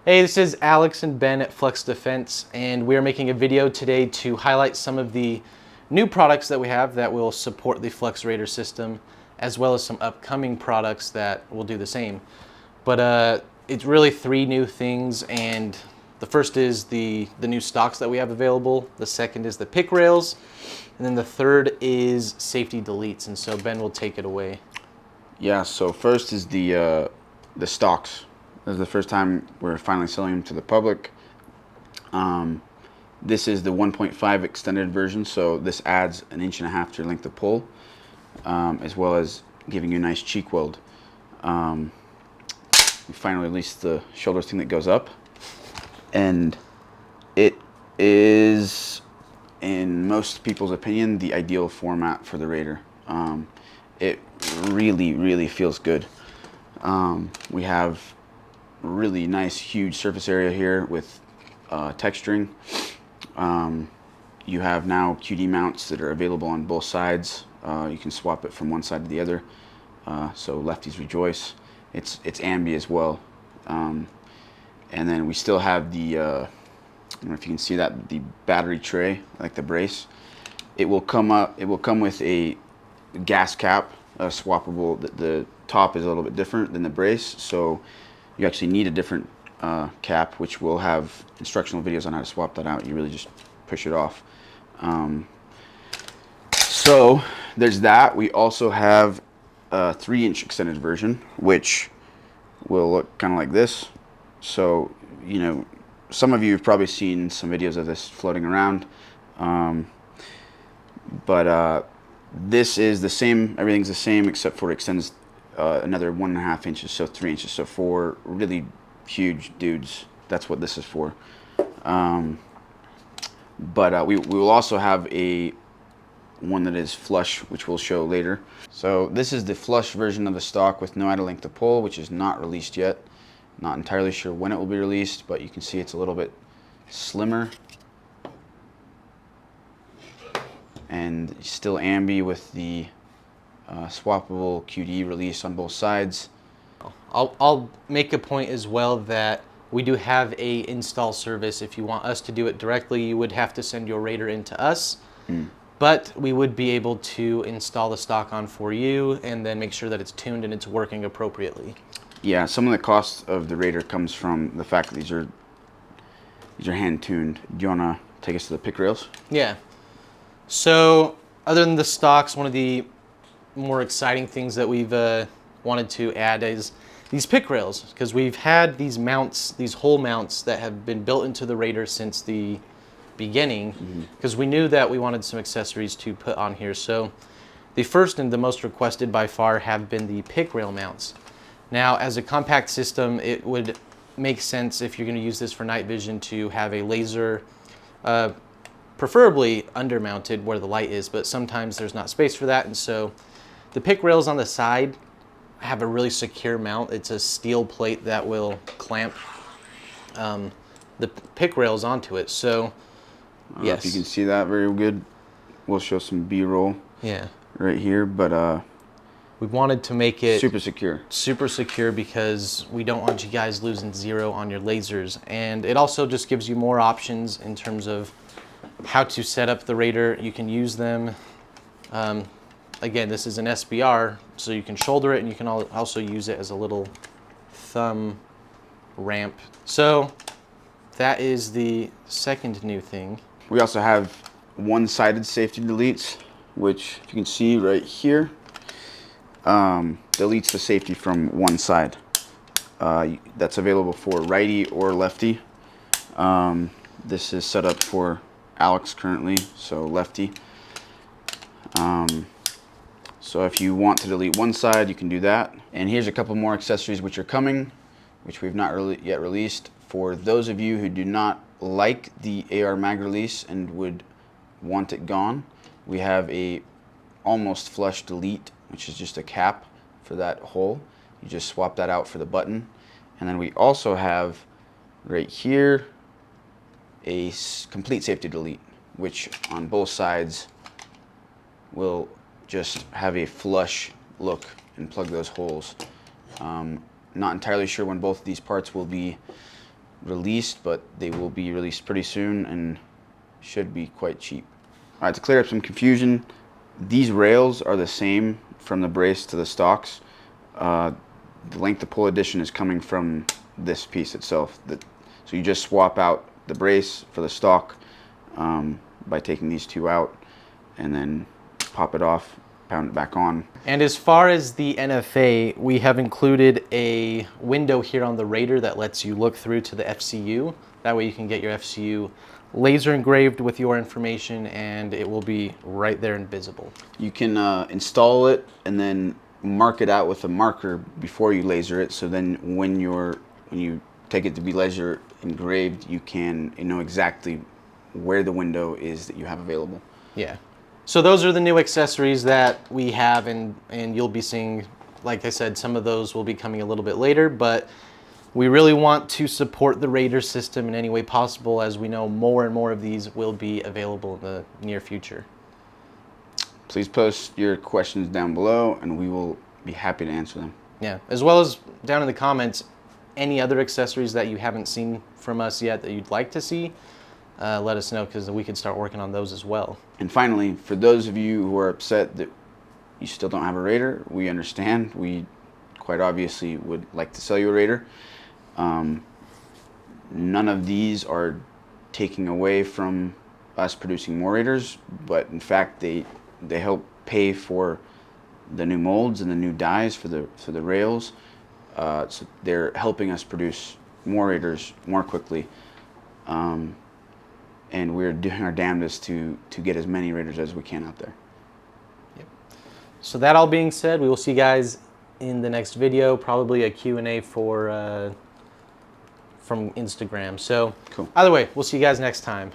Hey, this is Alex and Ben at Flux Defense, and we're making a video today to highlight some of the new products that we have that will support the Flux Raider system, as well as some upcoming products that will do the same. But it's really three new things, and the first is the new stocks that we have available. The second is the pick rails, and then the third is safety deletes. And so Ben will take it away. Yeah. So first is the stocks. This is the first time we're finally selling them to the public. This is the 1.5 extended version, so this adds 1.5 inches to your length of pull, as well as giving you a nice cheek weld. We finally released the shoulder thing that goes up, and it is, in most people's opinion, the ideal format for the Raider. It really feels good. We have really nice huge surface area here with texturing. You have now QD mounts that are available on both sides. You can swap it from one side to the other, so lefties rejoice. It's ambi as well, and then we still have the I don't know if you can see that, the battery tray, like the brace. It will come with a gas cap, swappable. The top is a little bit different than the brace, so you actually need a different cap, which will have instructional videos on how to swap that out. You really just push it off. So there's that. We also have a 3-inch extended version, which will look kind of like this. So, you know, some of you have probably seen some videos of this floating around. This is the same, everything's the same except for it extends another 1.5 inches, so 3 inches. So for really huge dudes, that's what this is for. We will also have a one that is flush, which we'll show later. So this is the flush version of the stock with no added length to pull, which is not released yet. Not entirely sure when it will be released, but you can see it's a little bit slimmer and still ambi with the swappable QD release on both sides. I'll make a point as well that we do have a install service. If you want us to do it directly, you would have to send your Raider in to us. But we would be able to install the stock on for you and then make sure that it's tuned and it's working appropriately. Yeah, some of the cost of the Raider comes from the fact that these are hand tuned. Do you want to take us to the pick rails? Yeah. So other than the stocks, one of the more exciting things that we've wanted to add is these pick rails, because we've had these mounts, these hole mounts that have been built into the Raider since the beginning, because we knew that we wanted some accessories to put on here. So the first and the most requested by far have been the pick rail mounts. Now, as a compact system, it would make sense if you're going to use this for night vision to have a laser, preferably undermounted where the light is, but sometimes there's not space for that. And so the pick rails on the side have a really secure mount. It's a steel plate that will clamp the pick rails onto it. So yes, if you can see that very good. We'll show some B-roll. Yeah, right here, but we wanted to make it super secure because we don't want you guys losing zero on your lasers, and it also just gives you more options in terms of how to set up the Raider. You can use them. Again, this is an SBR, so you can shoulder it, and you can also use it as a little thumb ramp. So that is the second new thing. We also have one-sided safety deletes, which if you can see right here, deletes the safety from one side. That's available for righty or lefty. This is set up for Alex currently, so lefty. So if you want to delete one side, you can do that. And here's a couple more accessories which are coming, which we've not yet released. For those of you who do not like the AR mag release and would want it gone, we have a almost flush delete, which is just a cap for that hole. You just swap that out for the button. And then we also have right here a complete safety delete, which on both sides will just have a flush look and plug those holes. Not entirely sure when both of these parts will be released, but they will be released pretty soon and should be quite cheap. All right, to clear up some confusion, these rails are the same from the brace to the stocks. The length of pull addition is coming from this piece itself. So you just swap out the brace for the stock by taking these two out and then pop it off, pound it back on. And as far as the NFA, we have included a window here on the Raider that lets you look through to the FCU. That way you can get your FCU laser engraved with your information and it will be right there and visible. You can install it and then mark it out with a marker before you laser it, so then when you take it to be laser engraved, you know exactly where the window is that you have available. Yeah. So those are the new accessories that we have, and you'll be seeing, like I said, some of those will be coming a little bit later, but we really want to support the Raider system in any way possible, as we know more and more of these will be available in the near future. Please post your questions down below and we will be happy to answer them. Yeah, as well as down in the comments, any other accessories that you haven't seen from us yet that you'd like to see, let us know, because we can start working on those as well. And finally, for those of you who are upset that you still don't have a Raider, we understand. We quite obviously would like to sell you a Raider. None of these are taking away from us producing more Raiders, but in fact they help pay for the new molds and the new dies for the rails. So they're helping us produce more Raiders more quickly. And we're doing our damnedest to get as many Raiders as we can out there. Yep. So that all being said, we will see you guys in the next video, probably a Q&A from Instagram. So cool. Either way, we'll see you guys next time.